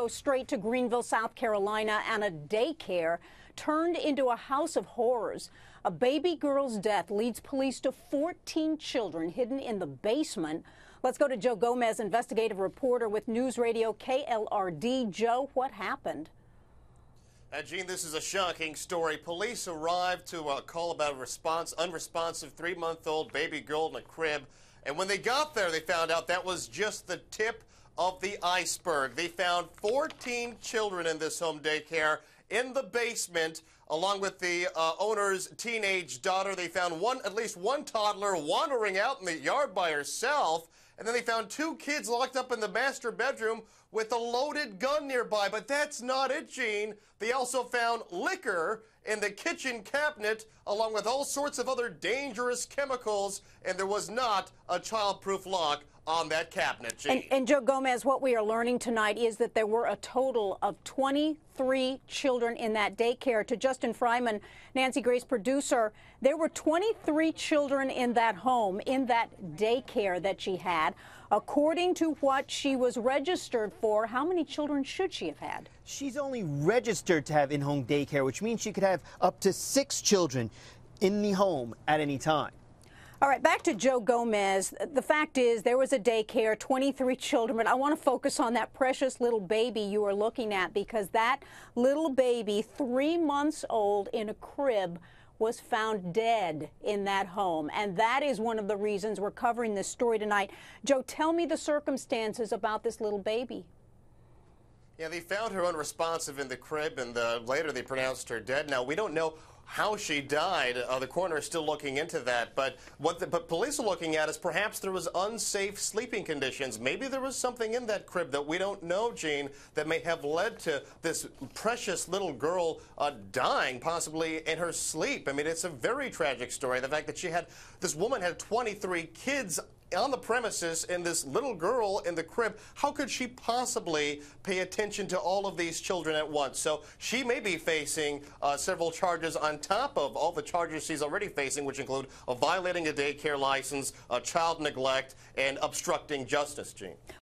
Go straight to Greenville, South Carolina, and a daycare turned into a house of horrors. A baby girl's death leads police to 14 children hidden in the basement. Let's go to Joe Gomez, investigative reporter with News Radio KLRD. Joe, what happened? Gene, this is a shocking story. Police arrived to call about a unresponsive 3-month-old baby girl in a crib. And when they got there, they found out that was just the tip of the iceberg. They found 14 children in this home daycare in the basement, along with the owner's teenage daughter. They found at least one toddler wandering out in the yard by herself. And then they found 2 kids locked up in the master bedroom with a loaded gun nearby. But that's not it, Gene. They also found liquor in the kitchen cabinet, along with all sorts of other dangerous chemicals. And there was not a childproof lock on that cabinet, Gene. And Joe Gomez, what we are learning tonight is that there were a total of 23 children in that daycare. To Justin Fryman, Nancy Grace producer, there were 23 children in that home, in that daycare that she had. According to what she was registered for, how many children should she have had? She's only registered to have in-home daycare, which means she could have up to 6 children in the home at any time. All right, back to Joe Gomez. The fact is there was a daycare, 23 children, but I want to focus on that precious little baby you were looking at, because that little baby, 3 months old, in a crib, was found dead in that home. And that is one of the reasons we're covering this story tonight. Joe, tell me the circumstances about this little baby. Yeah, they found her unresponsive in the crib, and later they pronounced her dead. Now, we don't know how she died. The coroner is still looking into that. But what police are looking at is perhaps there was unsafe sleeping conditions. Maybe there was something in that crib that we don't know, Gene, that may have led to this precious little girl dying, possibly in her sleep. I mean, it's a very tragic story. The fact that this woman had 23 kids on the premises and this little girl in the crib. How could she possibly pay attention to all of these children at once? So she may be facing several charges on top of all the charges she's already facing, which include violating a daycare license, child neglect, and obstructing justice, Gene.